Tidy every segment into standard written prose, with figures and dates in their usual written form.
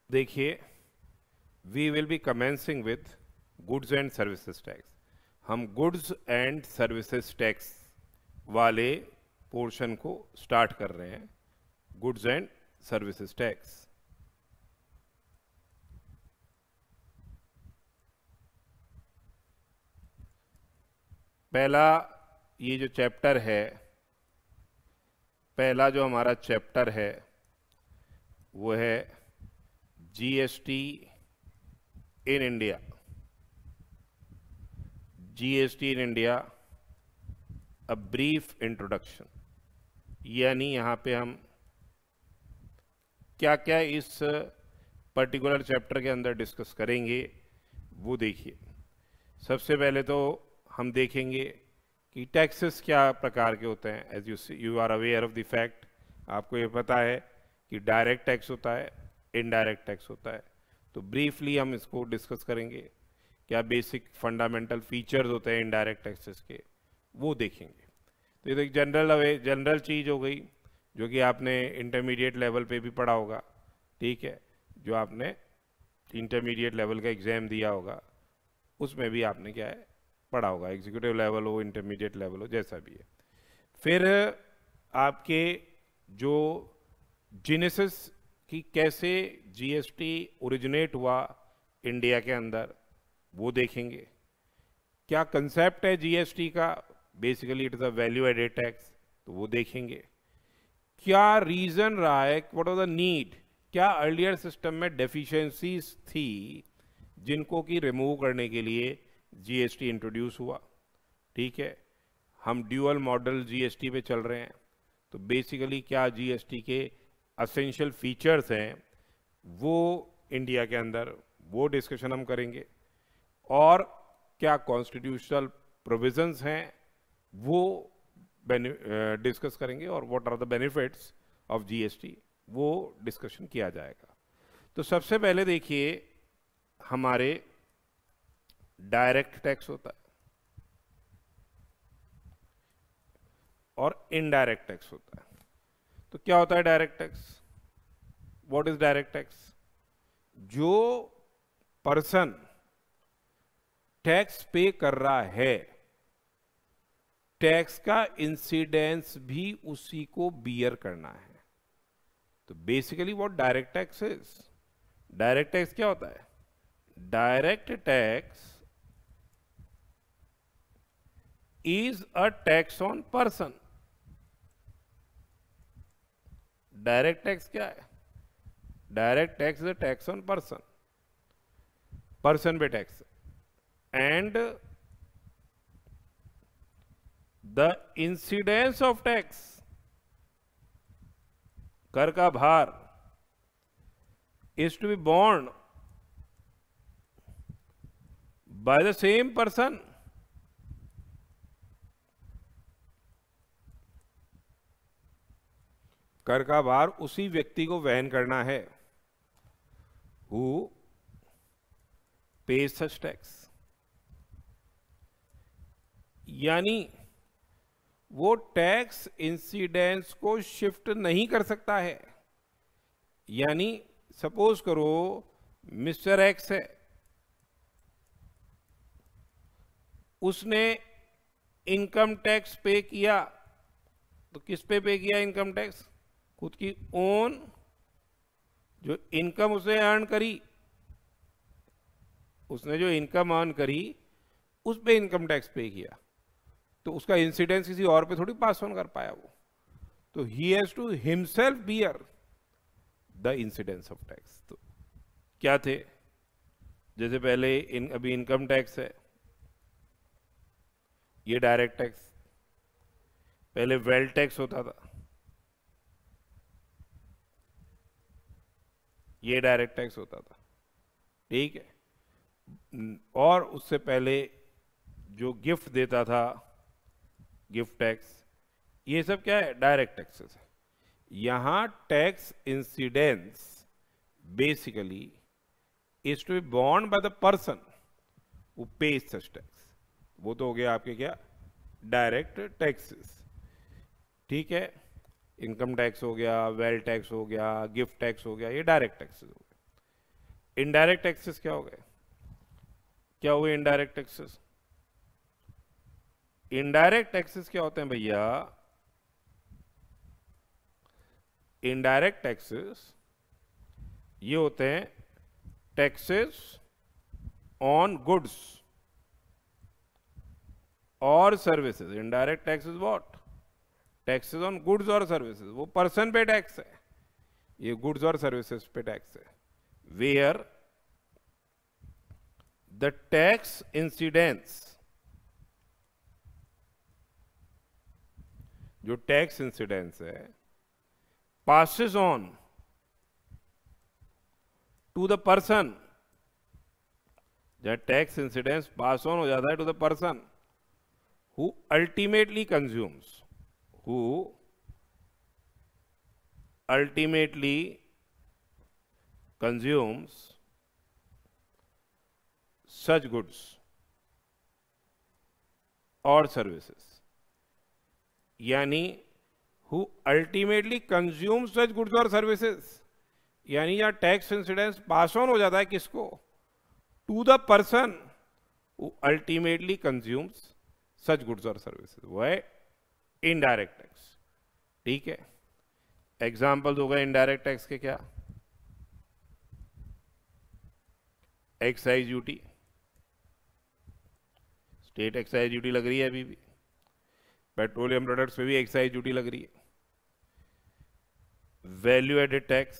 देखिए, we will be commencing with goods and services tax. हम goods and services tax वाले portion को start कर रहे हैं। Goods and services tax. पहला ये जो चैप्टर है, पहला जो हमारा चैप्टर है वो है GST in India. GST in India a brief introduction, यानी यहाँ पे हम क्या क्या इस पर्टिकुलर चैप्टर के अंदर डिस्कस करेंगे वो देखिए। सबसे पहले तो हम देखेंगे कि टैक्सेस क्या प्रकार के होते हैं। As you are aware of the fact, आपको ये पता है कि डायरेक्ट टैक्स होता है, इनडायरेक्ट टैक्स होता है। तो ब्रीफली हम इसको डिस्कस करेंगे। क्या बेसिक फंडामेंटल फीचर्स होते हैं इनडायरेक्ट टैक्सेस के, वो देखेंगे। तो ये तो एक जनरल चीज़ हो गई जो कि आपने इंटरमीडिएट लेवल पे भी पढ़ा होगा, ठीक है। जो आपने इंटरमीडिएट लेवल का एग्जाम दिया होगा उसमें भी आपने क्या है पढ़ा होगा, एग्जीक्यूटिव लेवल हो, इंटरमीडिएट लेवल हो, जैसा भी है। फिर आपके जो जेनेसिस की कैसे जीएसटी ओरिजिनेट हुआ इंडिया के अंदर, वो देखेंगे। क्या कंसेप्ट है जीएसटी का, basically it is a value added tax, तो वो देखेंगे। क्या रीजन रहा है, व्हाट वाज द नीड, क्या अर्लियर सिस्टम में डेफिशिएंसीज थी जिनको कि रिमूव करने के लिए जीएसटी इंट्रोड्यूस हुआ, ठीक है। हम ड्यूअल मॉडल जीएसटी पे चल रहे हैं, तो बेसिकली क्या जीएसटी के असेंशियल फीचर्स हैं वो इंडिया के अंदर, वो डिस्कशन हम करेंगे। और क्या कॉन्स्टिट्यूशनल प्रोविजंस हैं वो डिस्कस करेंगे, और what are the benefits of GST, वो डिस्कशन किया जाएगा। तो सबसे पहले देखिए, हमारे डायरेक्ट टैक्स होता है और इनडायरेक्ट टैक्स होता है। तो क्या होता है direct tax? What is direct tax? जो पर्सन टैक्स पे कर रहा है, टैक्स का इंसिडेंस भी उसी को बियर करना है। तो basically what direct tax is, direct tax क्या होता है? Direct tax is a tax on person। Direct tax क्या है? Direct tax is a tax on person, person पे tax. And the incidence of tax, कर का भार, is to be borne by the same person. कर का भार उसी व्यक्ति को वहन करना है, हु पेज सच टैक्स। यानी वो टैक्स इंसिडेंस को शिफ्ट नहीं कर सकता है। यानी सपोज करो मिस्टर एक्स है, उसने इनकम टैक्स पे किया, तो किस पे किया इनकम टैक्स? खुद की ओन जो इनकम उसने अर्न करी, उसने जो इनकम अर्न करी उस पे इनकम टैक्स पे किया, तो उसका इंसिडेंस किसी और पे थोड़ी पास ऑन कर पाया वो। तो he has to himself bear the incidence of tax. तो क्या थे, जैसे पहले अभी इनकम टैक्स है, ये डायरेक्ट टैक्स। पहले वेल्थ टैक्स होता था, ये डायरेक्ट टैक्स होता था, ठीक है। और उससे पहले जो गिफ्ट देता था, गिफ्ट टैक्स, ये सब क्या है? डायरेक्ट टैक्सेस है। यहां tax incidence basically is to be borne by the person who pays such tax. वो तो हो गया आपके क्या, डायरेक्ट टैक्सेस, ठीक है। इनकम टैक्स हो गया, वेल्थ टैक्स हो गया, गिफ्ट टैक्स हो गया, ये डायरेक्ट टैक्सेस हो गए। इनडायरेक्ट टैक्सेस क्या हो गए? क्या हुए इनडायरेक्ट टैक्सेस? इनडायरेक्ट टैक्सेस क्या होते हैं भैया? इनडायरेक्ट टैक्सेस ये होते हैं टैक्सेस ऑन गुड्स और services. Indirect taxes what? Taxes on goods और सर्विसेज। वो पर्सन पे टैक्स है, ये गुड्स और सर्विसेज पे टैक्स है। वेयर द टैक्स इंसिडेंस, जो टैक्स इंसिडेंस है, passes on to the person, जब टैक्स इंसिडेंस पास ऑन हो जाता है to the person who ultimately consumes, who ultimately consumes such goods or services, यानी who ultimately consumes such goods or services, यानी यह tax incidence pass on हो जाता है किसको? To the person who ultimately consumes such goods or services, वो है indirect tax. ठीक है, एग्जाम्पल हो गए इनडायरेक्ट टैक्स के क्या? Excise duty, state excise duty लग रही है अभी भी, पेट्रोलियम प्रोडक्ट्स पे भी एक्साइज ड्यूटी लग रही है। Value added tax,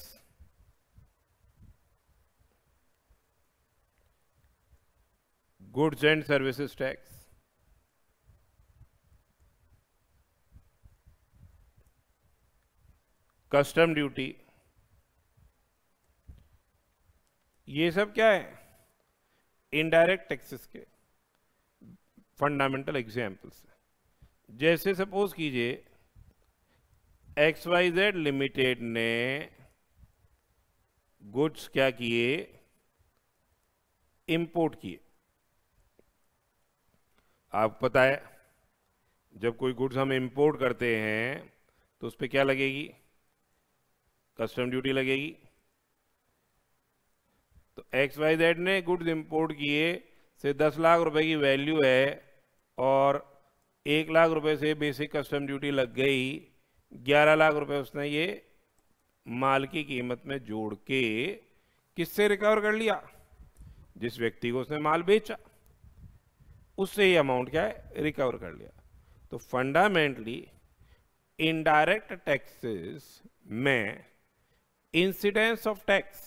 goods and services tax, custom duty, ये सब क्या है? इनडायरेक्ट टैक्सेस के फंडामेंटल एग्जाम्पल्स है। जैसे सपोज कीजिए XYZ लिमिटेड ने गुड्स क्या किए? इंपोर्ट किए। आपको पता है जब कोई गुड्स हम इंपोर्ट करते हैं तो उस पर क्या लगेगी? कस्टम ड्यूटी लगेगी। तो XYZ ने गुड्स इंपोर्ट किए से 10 लाख रुपए की वैल्यू है और 1 लाख रुपए से बेसिक कस्टम ड्यूटी लग गई, 11 लाख रुपए उसने ये माल की कीमत में जोड़ के किससे रिकवर कर लिया? जिस व्यक्ति को उसने माल बेचा उससे ये अमाउंट क्या है? रिकवर कर लिया। तो फंडामेंटली इनडायरेक्ट टैक्सेस में incidence of tax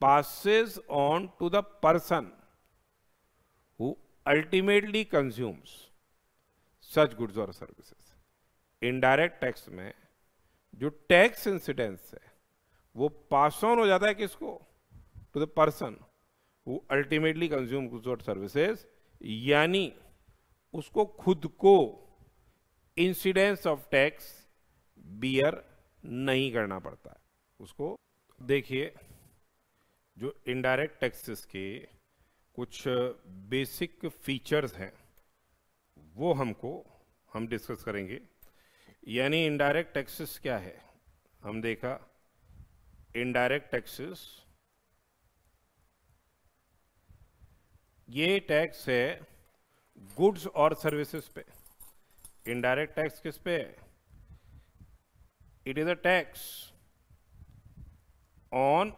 passes on to the person who ultimately consumes such goods or services. Indirect tax में जो टैक्स इंसिडेंस है वो पास ऑन हो जाता है किसको? To the person who ultimately consume goods और सर्विसेज, यानी उसको खुद को इंसिडेंस ऑफ टैक्स बियर नहीं करना पड़ता है उसको। देखिए जो इनडायरेक्ट टैक्सेस के कुछ बेसिक फीचर्स हैं वो हम डिस्कस करेंगे। यानी इनडायरेक्ट टैक्सेस क्या है? हम देखा इनडायरेक्ट टैक्सेस ये टैक्स है गुड्स और सर्विसेज पे। इनडायरेक्ट टैक्स किस पे है? It is a tax on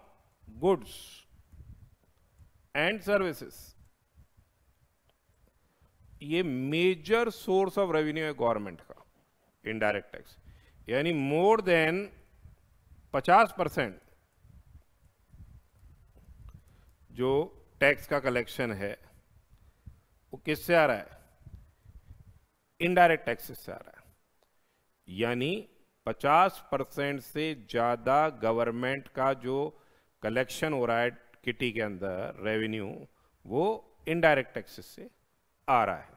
goods and services. ये मेजर सोर्स ऑफ रेवेन्यू है गवर्नमेंट का इनडायरेक्ट टैक्स, यानी मोर देन 50% जो टैक्स का कलेक्शन है वो किससे आ रहा है? इनडायरेक्ट टैक्सेस से आ रहा है। यानी 50% से ज्यादा गवर्नमेंट का जो कलेक्शन हो रहा है किटी के अंदर रेवेन्यू, वो इनडायरेक्ट टैक्सेस से आ रहा है।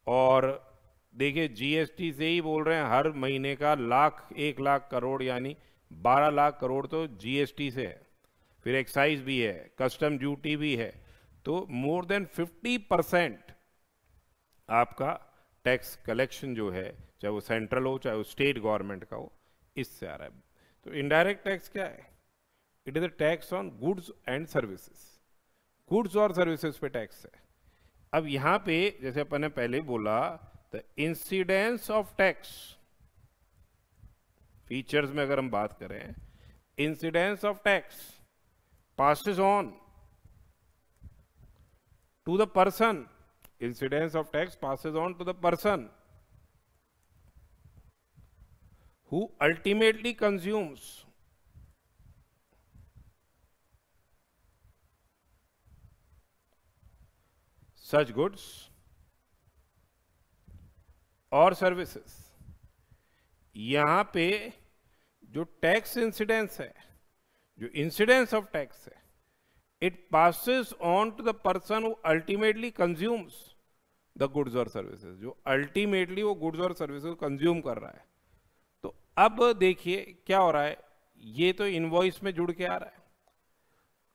और देखिए जीएसटी से ही बोल रहे हैं हर महीने का 1 लाख करोड़ यानी 12 लाख करोड़ तो जीएसटी से है, फिर एक्साइज भी है, कस्टम ड्यूटी भी है, तो मोर देन 50% आपका टैक्स कलेक्शन जो है, चाहे वो सेंट्रल हो चाहे वो स्टेट गवर्नमेंट का हो, इससे आ रहा है। तो इनडायरेक्ट टैक्स क्या है? It is a tax on goods and services, goods और सर्विसेज पे टैक्स है। अब यहां पे जैसे अपन ने पहले बोला, the incidence of tax, features में अगर हम बात करें, incidence of tax passes on to the person, incidence of tax passes on to the person who ultimately consumes such goods or services। यहां पे जो टैक्स इंसिडेंस है, जो इंसिडेंस ऑफ टैक्स है, it passes on to the person who ultimately consumes the goods और services, जो ultimately वो goods और सर्विसेज कंज्यूम कर रहा है। तो अब देखिए क्या हो रहा है, ये तो इनवॉइस में जुड़ के आ रहा है,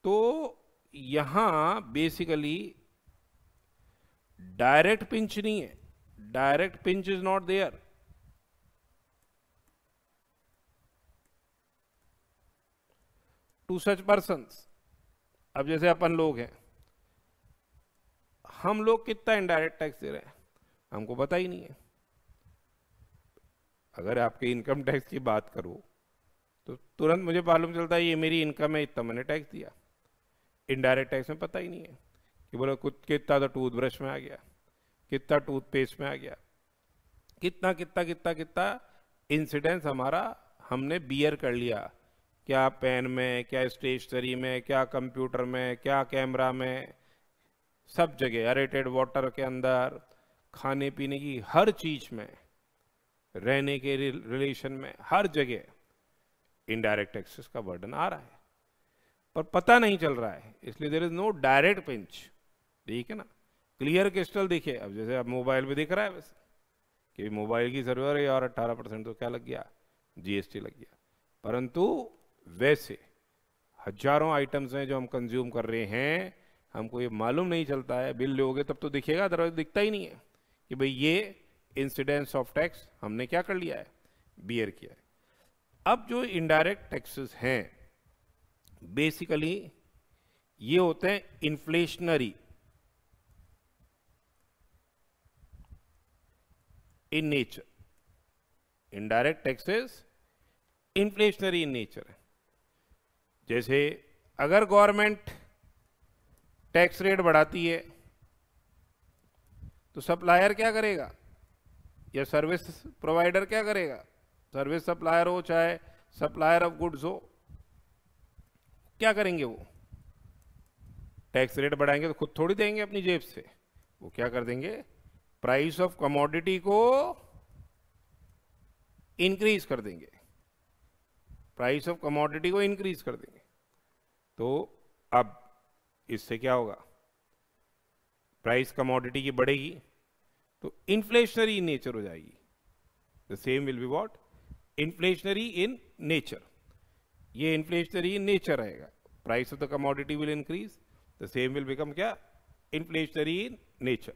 तो यहां बेसिकली डायरेक्ट पिंच नहीं है, direct pinch is not there. To such persons, अब जैसे अपन लोग हैं, हम लोग कितना इनडायरेक्ट टैक्स दे रहे हैं हमको पता ही नहीं है। अगर आपके इनकम टैक्स की बात करो तो तुरंत मुझे मालूम चलता है ये मेरी इनकम है, इतना मैंने टैक्स दिया। इनडायरेक्ट टैक्स में पता ही नहीं है कि बोलो कुछ कितना तो टूथब्रश में आ गया, कितना टूथपेस्ट में आ गया, कितना कितना कितना कितना इंसिडेंस हमारा हमने बियर कर लिया, क्या पेन में, क्या स्टेशनरी में, क्या कंप्यूटर में, क्या कैमरा में, सब जगह, एरेटेड वाटर के अंदर, खाने पीने की हर चीज में, रहने के रिलेशन में, हर जगह इनडायरेक्ट टैक्सेस का बर्डन आ रहा है, पर पता नहीं चल रहा है, इसलिए there is no direct pinch. ठीक है ना, क्लियर क्रिस्टल दिखे। अब जैसे अब मोबाइल में दिख रहा है वैसे कि मोबाइल की सर्वर है और 18% तो क्या लग गया, जीएसटी लग गया, परंतु वैसे हजारों आइटम्स हैं जो हम कंज्यूम कर रहे हैं, हमको ये मालूम नहीं चलता है। बिल लोगे तब तो दिखेगा, अदरवाइज दिखता ही नहीं है कि भाई ये इंसिडेंस ऑफ टैक्स हमने क्या कर लिया है, बियर किया है। अब जो इनडायरेक्ट टैक्सेस हैं बेसिकली ये होते हैं inflationary in nature. Indirect taxes inflationary in nature है। जैसे अगर गवर्नमेंट टैक्स रेट बढ़ाती है तो सप्लायर क्या करेगा, या सर्विस प्रोवाइडर क्या करेगा, सर्विस सप्लायर हो चाहे सप्लायर ऑफ गुड्स हो, क्या करेंगे वो, टैक्स रेट बढ़ाएंगे तो खुद थोड़ी देंगे अपनी जेब से, वो क्या कर देंगे, प्राइस ऑफ कमोडिटी को इंक्रीज कर देंगे, प्राइस ऑफ कमोडिटी को इंक्रीज कर देंगे। तो अब इससे क्या होगा, प्राइस कमोडिटी की बढ़ेगी तो इन्फ्लेशनरी इन नेचर हो जाएगी। The same will be what, inflationary in nature. ये इन्फ्लेशनरी इन नेचर रहेगा, price of the commodity will increase, the same will become क्या, इन्फ्लेशनरी इन नेचर।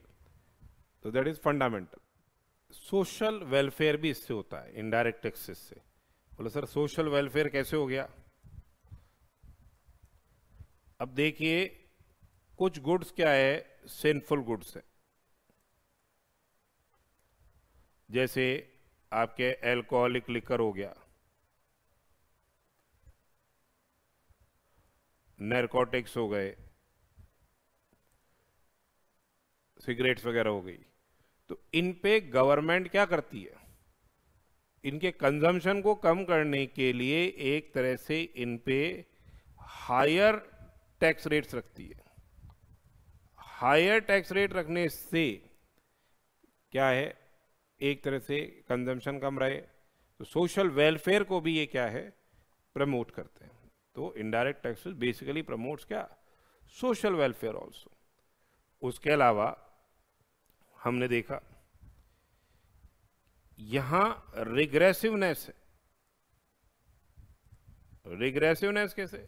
तो that is fundamental. Social welfare भी इससे होता है, इनडायरेक्ट टैक्सेस से। बोले सर सोशल वेलफेयर कैसे हो गया? अब देखिए कुछ गुड्स क्या है, सिंफुल गुड्स है, जैसे आपके अल्कोहलिक लिकर हो गया, नैरकोटिक्स हो गए, सिगरेट्स वगैरह हो गई। तो इन पे गवर्नमेंट क्या करती है, इनके कंजम्पशन को कम करने के लिए एक तरह से इन पे हायर टैक्स रेट्स रखती है। हायर टैक्स रेट रखने से क्या है, एक तरह से कंजम्पशन कम रहे, तो सोशल वेलफेयर को भी ये क्या है, प्रमोट करते हैं। तो इनडायरेक्ट टैक्सेस बेसिकली प्रमोट्स क्या, सोशल वेलफेयर ऑल्सो। उसके अलावा हमने देखा यहां रिग्रेसिवनेस है। रिग्रेसिवनेस कैसे,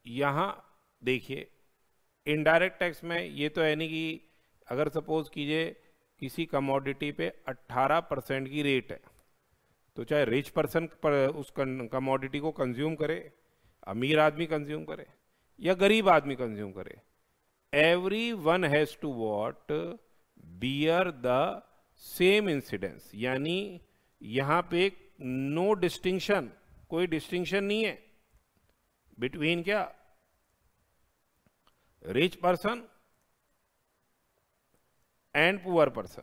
यहां देखिए इनडायरेक्ट टैक्स में ये तो है नहीं कि अगर सपोज कीजिए किसी कमोडिटी पे 18% की रेट है तो चाहे रिच पर्सन पर उस कमोडिटी को कंज्यूम करे, अमीर आदमी कंज्यूम करे या गरीब आदमी कंज्यूम करे, everyone has to what bear the same incidence। यानी यहां पे नो डिस्टिंक्शन, कोई डिस्टिंक्शन नहीं है बिटवीन क्या rich person and poor person,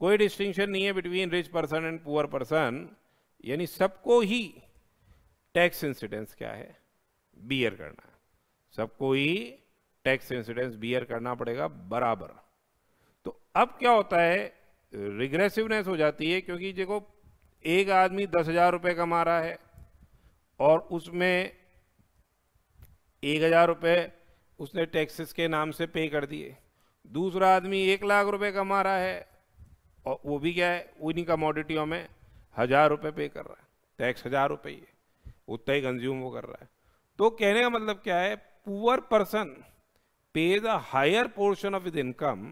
कोई डिस्टिंक्शन नहीं है between rich person and poor person. यानी सबको ही टैक्स इंसिडेंस क्या है, बियर करना है, सबको ही टैक्स इंसिडेंस बियर करना पड़ेगा बराबर। तो अब क्या होता है, रिग्रेसिवनेस हो जाती है, क्योंकि देखो एक आदमी 10,000 रुपये कमा रहा है और उसमें 1,000 रुपये उसने टैक्सेस के नाम से पे कर दिए, दूसरा आदमी 1,00,000 रुपये कमा रहा है और वो भी क्या है, उन्हीं कमोडिटियों में 1,000 रुपये पे कर रहा है, टैक्स 1,000 रुपये ही है, उतना ही कंज्यूम वो कर रहा है। तो कहने का मतलब क्या है, poor person pays a higher portion of his income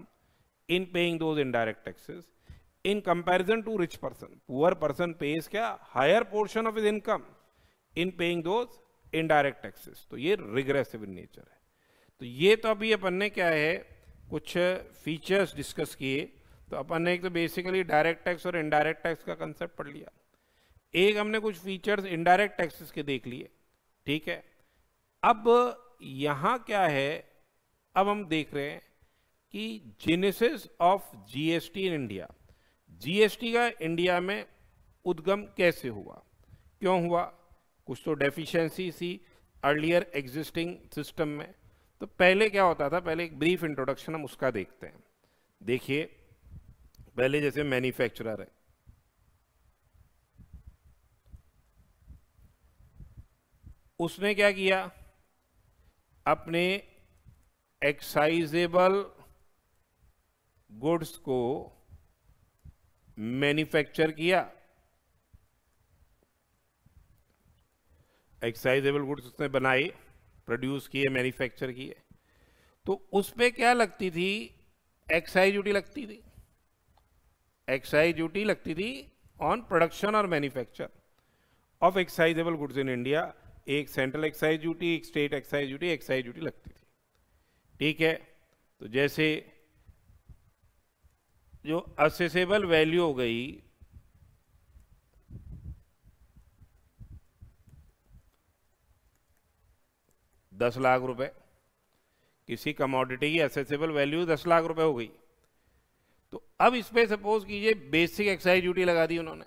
in paying those indirect taxes in comparison to rich person। Poor person pays क्या, higher portion of his income in paying those indirect taxes। तो ये regressive in nature है। तो ये तो अभी अपन ने क्या है कुछ फीचर्स डिस्कस किए। तो अपन ने एक तो बेसिकली डायरेक्ट टैक्स और इनडायरेक्ट टैक्स का कंसेप्ट पढ़ लिया, एक हमने कुछ फीचर्स इनडायरेक्ट टैक्सेस के देख लिए, ठीक है। अब यहां क्या है, अब हम देख रहे हैं कि genesis of GST in India, GST का इंडिया में उद्गम कैसे हुआ, क्यों हुआ, कुछ तो डेफिशिएंसी थी अर्लियर एग्जिस्टिंग सिस्टम में। तो पहले क्या होता था, पहले एक ब्रीफ इंट्रोडक्शन हम उसका देखते हैं। देखिए पहले जैसे मैन्युफैक्चरर है, उसने क्या किया, अपने एक्साइजेबल गुड्स को मैन्युफैक्चर किया, एक्साइजेबल गुड्स उसने बनाए, प्रोड्यूस किए, मैन्युफैक्चर किए। तो उस पे क्या लगती थी, एक्साइज ड्यूटी लगती थी, एक्साइज ड्यूटी लगती थी ऑन प्रोडक्शन और manufacture of excisable goods in India. एक सेंट्रल एक्साइज ड्यूटी, एक state excise duty, excise duty लगती थी, ठीक है। तो जैसे जो असेसेबल वैल्यू हो गई, ₹10,00,000, किसी कमोडिटी की असेसेबल वैल्यू 10,00,000 रुपए हो गई। तो अब इस पे सपोज कीजिए बेसिक एक्साइज ड्यूटी लगा दी उन्होंने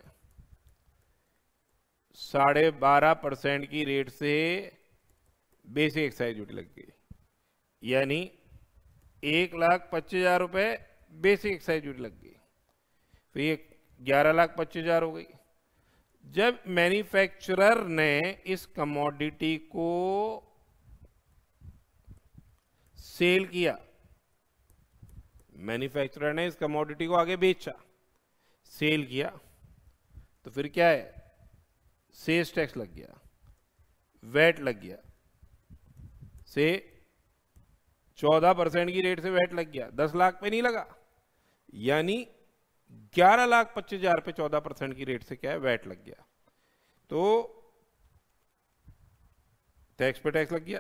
12.5% की रेट से, बेसिक एक्साइज ड्यूटी लग गई, यानी 1,25,000 रुपए बेसिक एक्साइज ड्यूटी लग गई, फिर ये 11,25,000 हो गई। जब मैन्युफैक्चरर ने इस कमोडिटी को सेल किया, मैन्युफैक्चरर ने इस कमोडिटी को आगे बेचा, सेल किया, तो फिर क्या है, सेल्स टैक्स लग गया, वैट लग गया, से 14% की रेट से वैट लग गया, 10 लाख पे नहीं लगा, यानी 11,25,000 पे 14% की रेट से क्या है, वैट लग गया, तो टैक्स पे टैक्स लग गया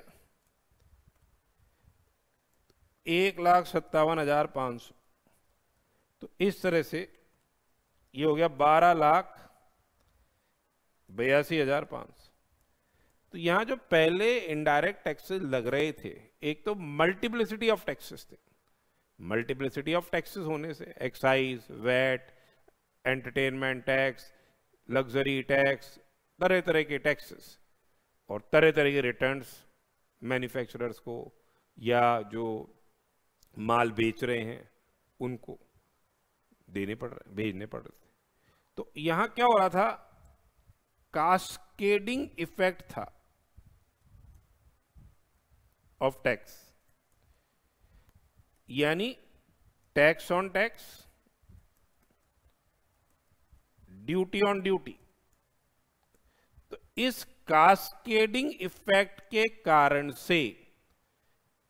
1,57,500। तो इस तरह से ये हो गया 12,82,500। तो यहां जो पहले इनडायरेक्ट टैक्सेस लग रहे थे, एक तो मल्टीप्लिसिटी ऑफ टैक्सेस थे, मल्टीप्लिसिटी ऑफ टैक्सेस होने से excise, VAT, entertainment tax, luxury tax, तरह तरह के टैक्सेस और तरह तरह के रिटर्न्स मैन्युफैक्चरर्स को या जो माल बेच रहे हैं उनको देने पड़ रहे, भेजने पड़ रहे थे। तो यहां क्या हो रहा था, कास्केडिंग इफेक्ट था ऑफ टैक्स, यानी tax on tax, duty on duty. तो इस कास्केडिंग इफेक्ट के कारण से,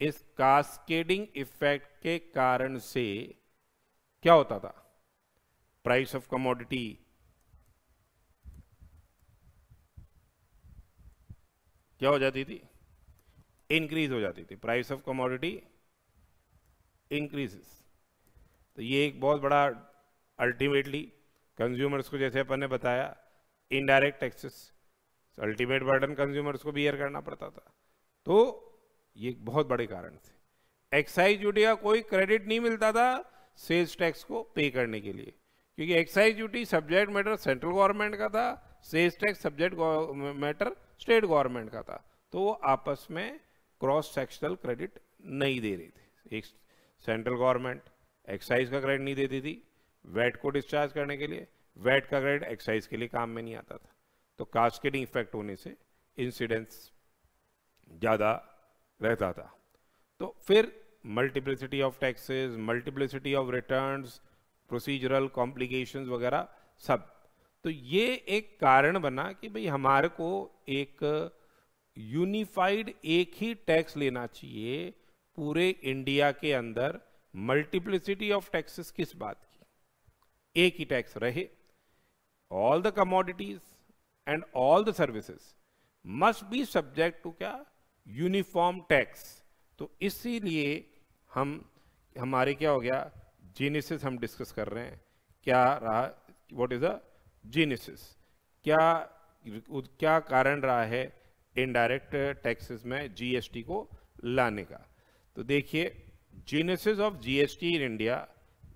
इस कास्केडिंग इफेक्ट के कारण से क्या होता था, प्राइस ऑफ कमोडिटी क्या हो जाती थी, इंक्रीज हो जाती थी, प्राइस ऑफ कमोडिटी इंक्रीजेस। तो ये एक बहुत बड़ा अल्टीमेटली कंज्यूमर्स को, जैसे अपन ने बताया, indirect taxes, ultimate burden consumers को बियर करना पड़ता था। तो ये एक बहुत बड़े कारण थे। एक्साइज ड्यूटी का कोई क्रेडिट नहीं मिलता था सेल्स टैक्स को पे करने के लिए, क्योंकि excise duty subject matter central government का था, sales tax subject matter state government का था। तो वो आपस में क्रॉस सेक्शनल क्रेडिट नहीं दे रही थी। एक सेंट्रल गवर्नमेंट एक्साइज का क्रेडिट नहीं देती थी वैट को डिस्चार्ज करने के लिए, वैट का क्रेडिट एक्साइज के लिए काम में नहीं आता था। तो कास्केडिंग इफेक्ट होने से इंसिडेंस ज़्यादा रहता था। तो फिर multiplicity of taxes, multiplicity of returns, procedural complications वगैरह सब। तो ये एक कारण बना कि भाई हमारे को एक यूनिफाइड एक ही टैक्स लेना चाहिए पूरे इंडिया के अंदर। मल्टीप्लिसिटी ऑफ टैक्सेस किस बात की, एक ही टैक्स रहे। All the commodities and all the services must be subject to क्या, यूनिफॉर्म टैक्स। तो इसीलिए हमारे क्या हो गया, जेनेसिस हम डिस्कस कर रहे हैं, क्या रहा, व्हाट इज द जेनेसिस, क्या कारण रहा है इनडायरेक्ट टैक्सेस में जीएसटी को लाने का। तो देखिए, genesis of GST in India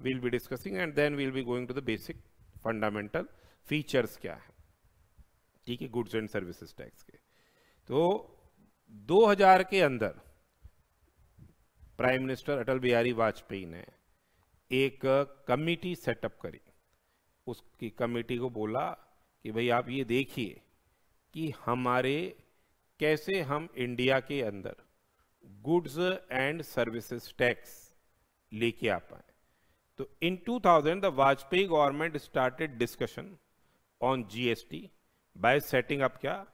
will be discussing and then will be going to the basic fundamental features क्या है, ठीक है, गुड्स एंड सर्विसेज टैक्स के। तो 2000 के अंदर प्राइम मिनिस्टर अटल बिहारी वाजपेयी ने एक कमिटी सेटअप करी। उसकी कमेटी को बोला कि भाई आप ये देखिए कि हमारे कैसे हम इंडिया के अंदर गुड्स एंड सर्विसेज टैक्स लेके आ पाए। तो इन 2000 the Vajpayee government started discussion on GST by setting up क्या,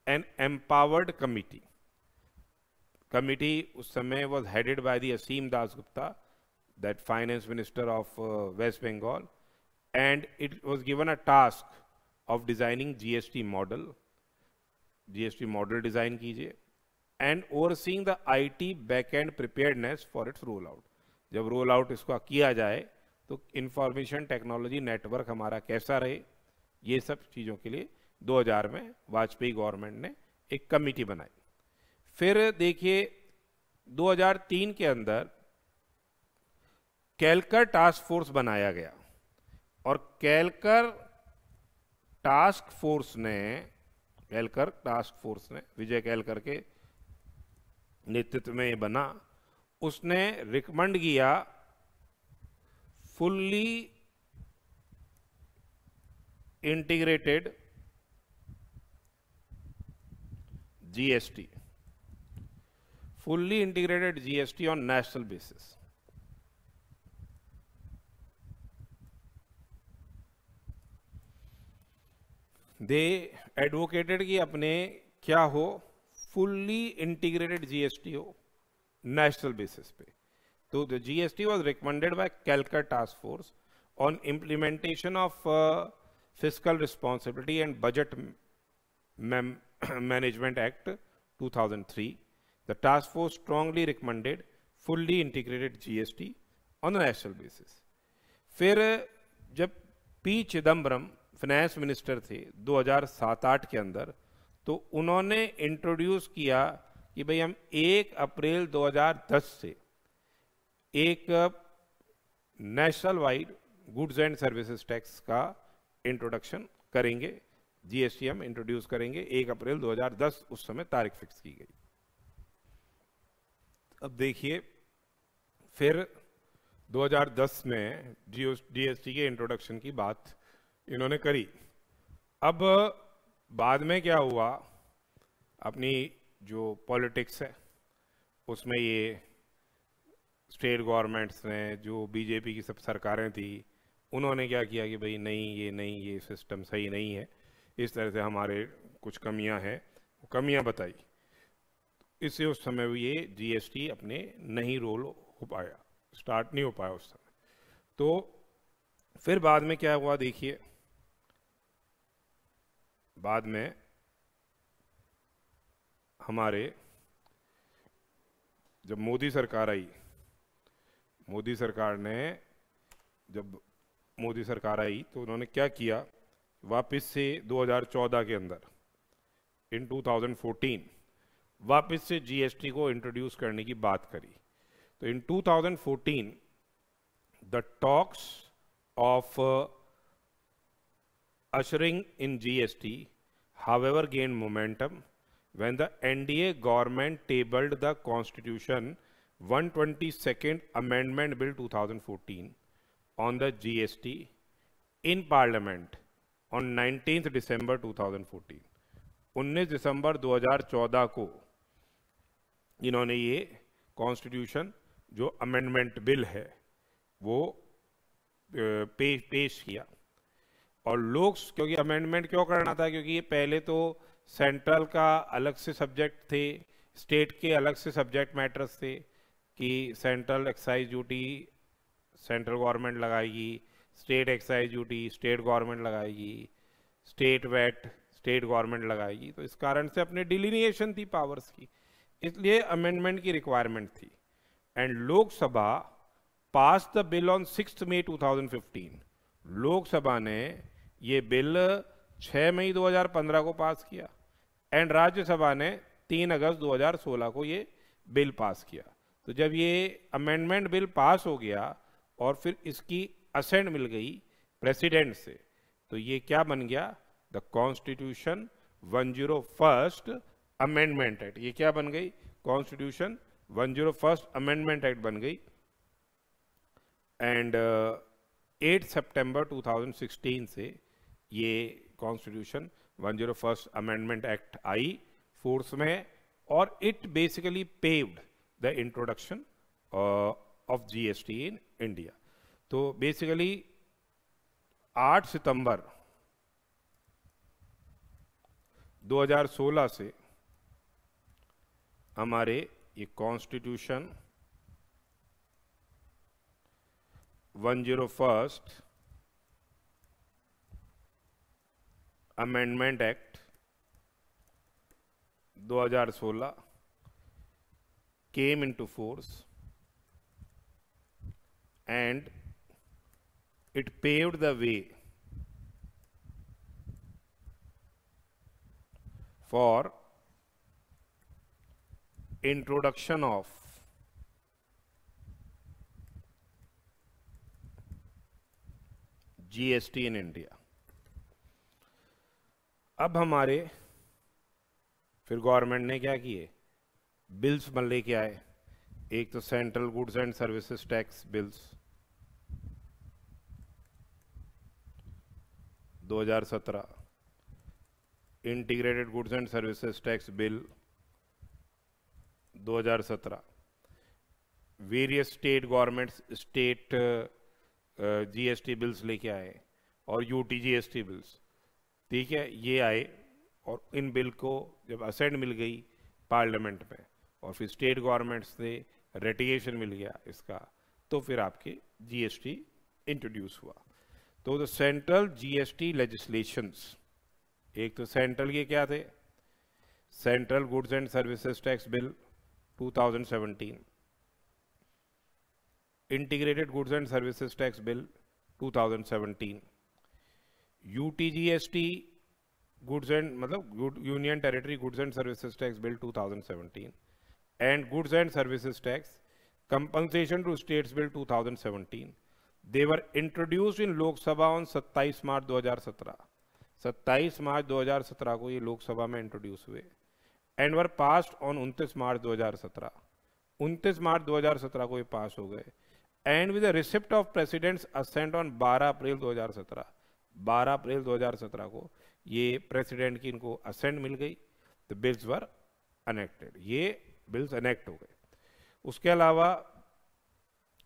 एन एम्पावर्ड कमिटी। कमिटी उस समय was headed by the Aseem Das Gupta, that finance minister of West Bengal, and it was given a task of designing GST model. GST model design कीजिए and overseeing the IT backend preparedness for its rollout. जब roll out इसका किया जाए तो information technology network हमारा कैसा रहे, ये सब चीज़ों के लिए 2000 में वाजपेयी गवर्नमेंट ने एक कमिटी बनाई। फिर देखिए 2003 के अंदर कैलकर टास्क फोर्स बनाया गया और कैलकर टास्क फोर्स ने विजय कैलकर के नेतृत्व में ये बना। उसने रिकमेंड किया fully integrated GST, fully integrated GST on national basis. They advocated कि अपने क्या हो, fully integrated GST हो national basis पे। तो the GST was recommended by Calcutta Task Force on implementation of Fiscal Responsibility and Budget Management Act 2003. The task force strongly recommended fully integrated GST on a national basis. फिर जब P Chidambaram finance minister थे 2007-8 के अंदर, तो उन्होंने introduce किया कि भाई हम 1 अप्रैल 2010 से एक national wide goods and services tax का इंट्रोडक्शन करेंगे। जीएसटी हम इंट्रोड्यूस करेंगे 1 अप्रैल 2010, उस समय तारीख फिक्स की गई। अब देखिए, फिर 2010 में जीएसटी के इंट्रोडक्शन की बात इन्होंने करी। अब बाद में क्या हुआ, अपनी जो पॉलिटिक्स है उसमें ये स्टेट गवर्नमेंट्स ने, जो बीजेपी की सब सरकारें थी, उन्होंने क्या किया कि भाई नहीं, ये सिस्टम सही नहीं है, इस तरह से हमारे कुछ कमियां हैं, वो कमियां बताई। इससे उस समय ये जीएसटी अपने नहीं रोल हो पाया, स्टार्ट नहीं हो पाया उस समय। तो फिर बाद में क्या हुआ, देखिए बाद में हमारे जब मोदी सरकार आई, मोदी सरकार आई तो उन्होंने क्या किया, वापस से 2014 के अंदर इन 2014 वापस से जीएसटी को इंट्रोड्यूस करने की बात करी। तो इन 2014 the talks of ushering in GST however gained momentum when the NDA government tabled the Constitution 122nd Amendment Bill 2014 on the GST in Parliament on 19th December 2014। 19 दिसंबर 2014 को इन्होंने ये कॉन्स्टिट्यूशन जो अमेंडमेंट बिल है वो पेश किया। और लोग, क्योंकि अमेंडमेंट क्यों करना था, क्योंकि ये पहले तो सेंट्रल का अलग से सब्जेक्ट थे, स्टेट के अलग से सब्जेक्ट मैटर्स थे कि central excise duty central government लगाएगी, state excise duty state government लगाएगी, स्टेट वैट स्टेट गवर्नमेंट लगाएगी। तो इस कारण से अपने डिलिनिएशन थी पावर्स की, इसलिए अमेंडमेंट की रिक्वायरमेंट थी। And Lok Sabha pass the bill on 6 मई 2015। लोकसभा ने ये बिल 6 मई 2015 को पास किया एंड राज्यसभा ने 3 अगस्त 2016 को ये बिल पास किया। तो जब ये अमेंडमेंट बिल पास हो गया और फिर इसकी असेंट मिल गई प्रेसिडेंट से, तो ये क्या बन गया, the constitution 101st amendment act. ये क्या बन गई, कॉन्स्टिट्यूशन 101st अमेंडमेंट एक्ट बन गई। एंड 8 सितंबर 2016 से ये कॉन्स्टिट्यूशन 101st अमेंडमेंट एक्ट आई फोर्स में, और it basically paved the introduction of GST in India. तो बेसिकली 8 सितंबर 2016 से हमारे ये constitution 101st amendment act 2016 came into force and it paved the way for introduction of GST in India. अब हमारे फिर government ने क्या किए, बिल्स बन लेके आए। एक तो central goods and services tax bills 2017, integrated goods and services tax bill 2017, various state governments state GST bills लेके आए और यूटीजीएसटी बिल्स, ठीक है, ये आए। और इन बिल को जब असेंट मिल गई पार्लियामेंट में और फिर स्टेट गवर्नमेंट्स से रेटिगेशन मिल गया इसका, तो फिर आपके जीएसटी इंट्रोड्यूस हुआ। तो द सेंट्रल जीएसटी लेजिस्लेशंस, एक तो सेंट्रल के क्या थे, central goods and services tax bill 2017, integrated goods and services tax bill 2017, UTGST goods and मतलब union territory goods and services tax bill 2017 and goods and services tax compensation to states bill 2017। They were introduced in Lok Sabha on 27 March 2017। 27 March 2017 को ये लोकसभा में introduce हुए and were passed on 29 March 2017। 29 March 2017 को ये पास हो गए and with receipt of president's assent on 12 अप्रैल 2017। 12 अप्रैल 2017 को ये प्रेसिडेंट की इनको असेंट मिल गई, द बिल्स वर अनेक्टेड, ये बिल्स अनेक्ट हो गए। उसके अलावा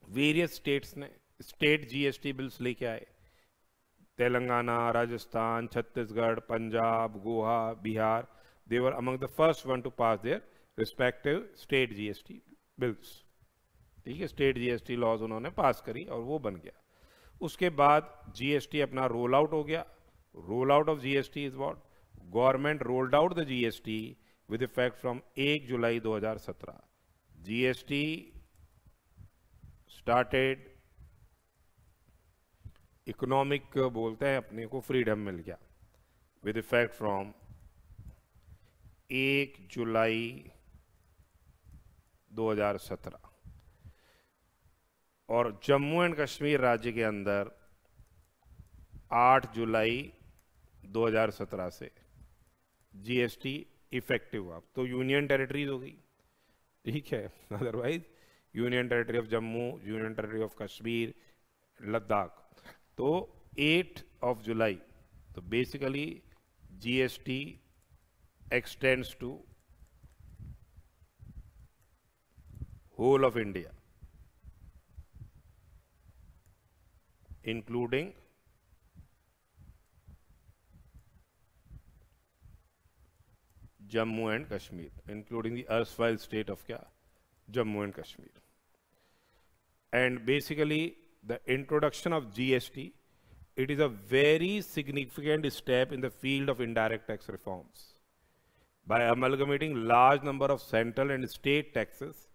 वेरियस स्टेट्स ने स्टेट जीएसटी बिल्स लेके आए, Telangana, Rajasthan, Chhattisgarh, Punjab, Goa, Bihar, they were among the first one to pass their respective state GST bills, ठीक है, स्टेट जीएसटी लॉज उन्होंने पास करी और वो बन गया। उसके बाद जीएसटी अपना रोल आउट हो गया। Roll out of GST is what, government rolled out the GST with effect from 1 July 2017. GST started, economic बोलते हैं अपने को, फ्रीडम मिल गया with effect from 1 जुलाई 2017. और जम्मू एंड कश्मीर राज्य के अंदर 8 जुलाई 2017 से जीएसटी इफेक्टिव हुआ. तो यूनियन टेरिटरीज हो गई, ठीक है. Otherwise union territory of Jammu, union territory of Kashmir, Ladakh. तो 8 ऑफ जुलाई, तो basically GST extends to whole of India including Jammu and Kashmir, including the erstwhile state of क्या, Jammu and Kashmir. And basically the introduction of GST, it is a very significant step in the field of indirect tax reforms. By amalgamating large number of central and state taxes,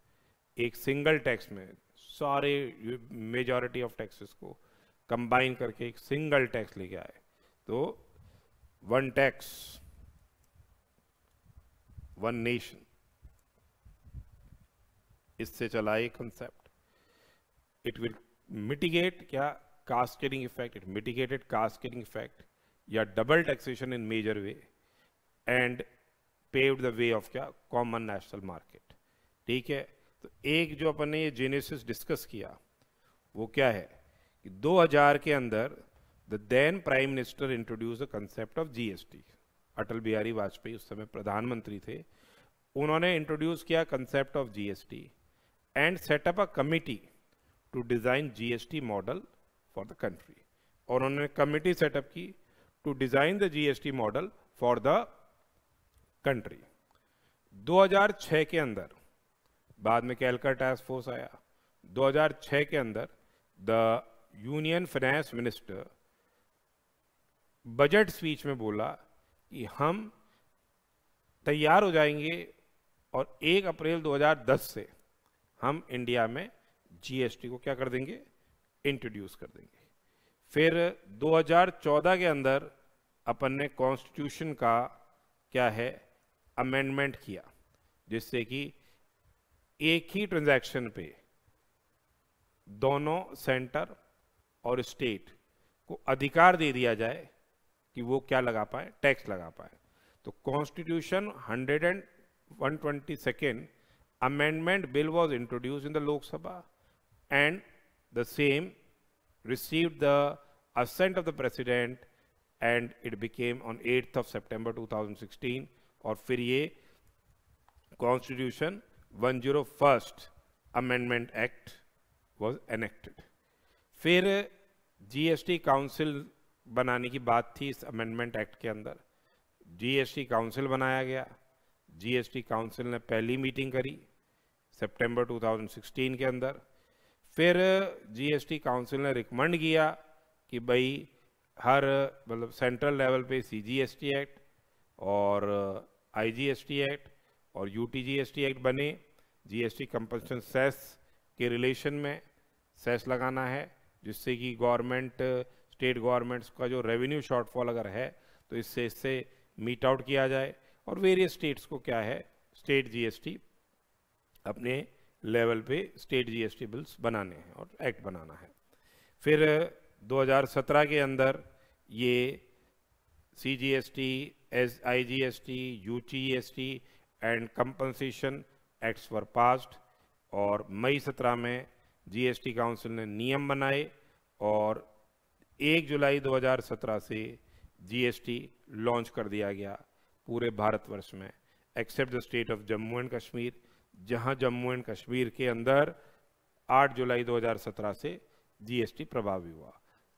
एक single tax में सारे majority of taxes को combine करके एक single tax लेके आए. तो one tax, one nation, इससे चला ये कंसेप्ट. इट विल मिटिगेट क्या, cascading effect. It mitigated cascading effect या double taxation in major way and paved the way of क्या, कॉमन नेशनल मार्केट. ठीक है. तो एक जो अपन ने ये जेनेसिस डिस्कस किया वो क्या है कि 2000 के अंदर the then prime minister introduce the concept of GST. Atal Bihari Vajpayee उस समय प्रधानमंत्री थे. उन्होंने इंट्रोड्यूस किया concept of GST and set up a committee to design GST model for the country. और उन्होंने कमिटी सेटअप की to design the GST model for the country. 2006 के अंदर, बाद में कैलका टास्क फोर्स आया, 2006 के अंदर the union finance minister budget speech में बोला कि हम तैयार हो जाएंगे और 1 अप्रैल 2010 से हम इंडिया में जीएसटी को क्या कर देंगे, इंट्रोड्यूस कर देंगे. फिर 2014 के अंदर अपन ने कॉन्स्टिट्यूशन का क्या है, अमेंडमेंट किया, जिससे कि एक ही ट्रांजैक्शन पे दोनों सेंटर और स्टेट को अधिकार दे दिया जाए कि वो क्या लगा पाए, टैक्स लगा पाए. तो constitution 122nd amendment bill was introduced in the Lok Sabha and the same received the assent of the president and it became on 8th of September 2016. और फिर ये constitution 101st amendment act was enacted. फिर GST council बनाने की बात थी इस amendment act के अंदर. जीएसटी काउंसिल बनाया गया. जीएसटी काउंसिल ने पहली मीटिंग करी सितंबर 2016 के अंदर. फिर जीएसटी काउंसिल ने रिकमेंड किया कि भाई हर मतलब सेंट्रल लेवल पे सीजीएसटी एक्ट और आईजीएसटी एक्ट और यूटीजीएसटी एक्ट बने. जीएसटी कंपल्सन सेस के रिलेशन में सेस लगाना है, जिससे कि गवर्नमेंट, स्टेट गवर्नमेंट्स का जो रेवेन्यू शॉर्टफॉल अगर है तो इससे मीट आउट किया जाए. और वेरियस स्टेट्स को क्या है, स्टेट जीएसटी अपने लेवल पे स्टेट जीएसटी बिल्स बनाने हैं और एक्ट बनाना है. फिर 2017 के अंदर ये CGST, IGST, UTGST and compensation acts were passed. और मई 17 में जीएसटी काउंसिल ने नियम बनाए और 1 जुलाई 2017 से जीएसटी लॉन्च कर दिया गया पूरे भारतवर्ष में, except the state of Jammu and Kashmir, जहां जम्मू एंड कश्मीर के अंदर 8 जुलाई 2017 से जीएसटी प्रभावी हुआ.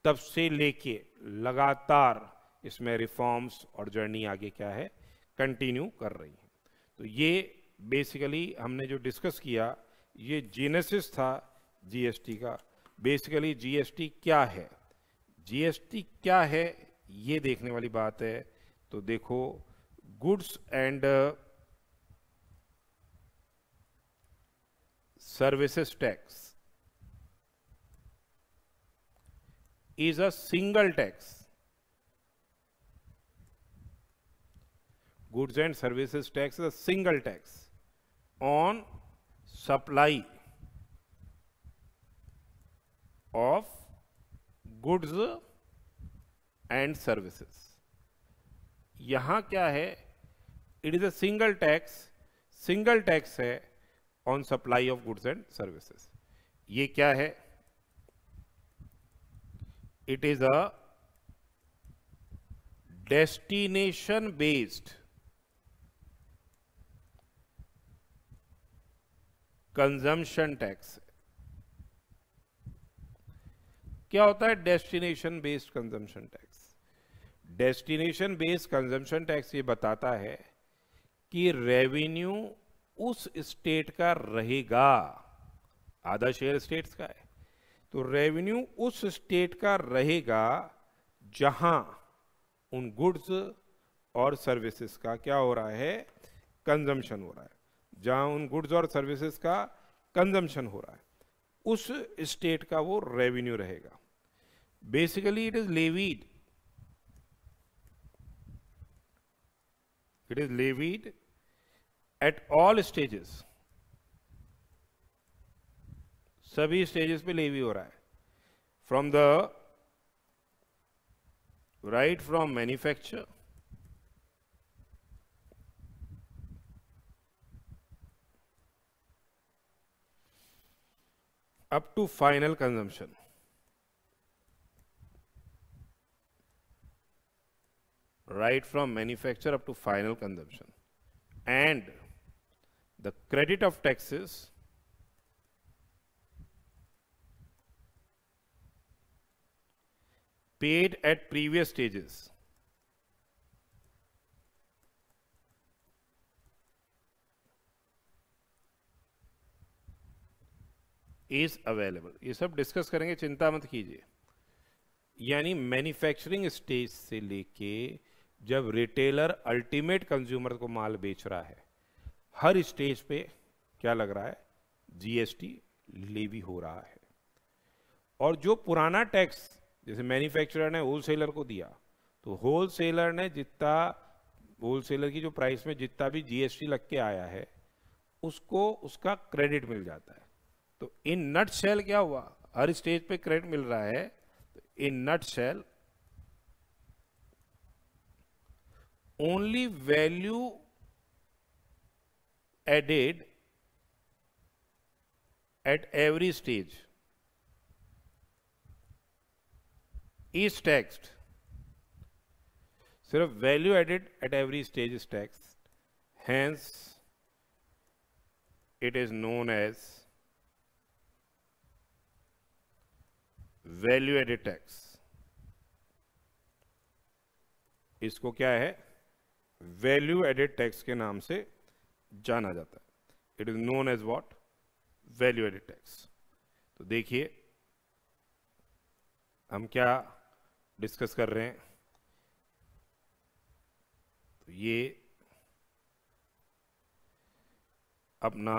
तब से लेके लगातार इसमें रिफॉर्म्स और जर्नी आगे क्या है, कंटिन्यू कर रही है. तो ये बेसिकली हमने जो डिस्कस किया ये जेनेसिस था जीएसटी का. बेसिकली जीएसटी क्या है, जीएसटी क्या है ये देखने वाली बात है. तो देखो, goods and services tax is a single tax. Goods and services tax is a single tax on supply of goods and services. यहां क्या है? It is a single tax है on supply of goods and services. ये क्या है? It is a destination based consumption tax. क्या होता है destination based consumption tax? Destination based consumption tax ये बताता है कि रेवेन्यू उस स्टेट का रहेगा. आधा शेयर स्टेट्स का है, तो रेवेन्यू उस स्टेट का रहेगा जहां उन गुड्स और सर्विसेज का क्या हो रहा है? कंजम्पशन हो रहा है. जहां उन गुड्स और सर्विसेज का कंजम्पशन हो रहा है, उस स्टेट का वो रेवेन्यू रहेगा. Basically it is levied. It is levied at all stages. सभी स्टेजेस पे लेवी हो रहा है. From the right from manufacture up to final consumption. Right from manufacture up to final consumption, and the credit of taxes paid at previous stages is available. ये सब discuss करेंगे, चिंता मत कीजिए. यानी मैन्युफैक्चरिंग स्टेज से लेके जब रिटेलर अल्टीमेट कंज्यूमर को माल बेच रहा है, हर स्टेज पे क्या लग रहा है? जीएसटी लेवी हो रहा है. और जो पुराना टैक्स जैसे मैन्युफैक्चरर ने होलसेलर को दिया, तो होलसेलर ने जितना होलसेलर की जो प्राइस में जितना भी जीएसटी लग के आया है, उसको उसका क्रेडिट मिल जाता है. तो इन नटशेल क्या हुआ? हर स्टेज पे क्रेडिट मिल रहा है. In nutshell, only value added at every stage is taxed. सिर्फ value added at every stage is taxed. Hence, it is known as value added tax. इसको क्या है? वैल्यू एडेड टैक्स के नाम से जाना जाता है. It is known as what? Value added tax. तो देखिए हम क्या डिस्कस कर रहे हैं. तो ये अपना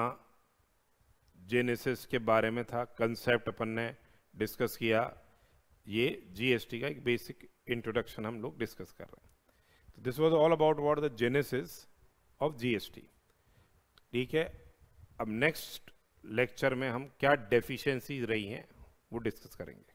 जेनेसिस के बारे में था, कंसेप्ट अपन ने डिस्कस किया. ये जीएसटी का एक बेसिक इंट्रोडक्शन हम लोग डिस्कस कर रहे हैं. तो this was all about what the genesis of GST. ठीक है, अब नेक्स्ट लेक्चर में हम क्या डेफिशिएंसीज रही हैं वो डिस्कस करेंगे.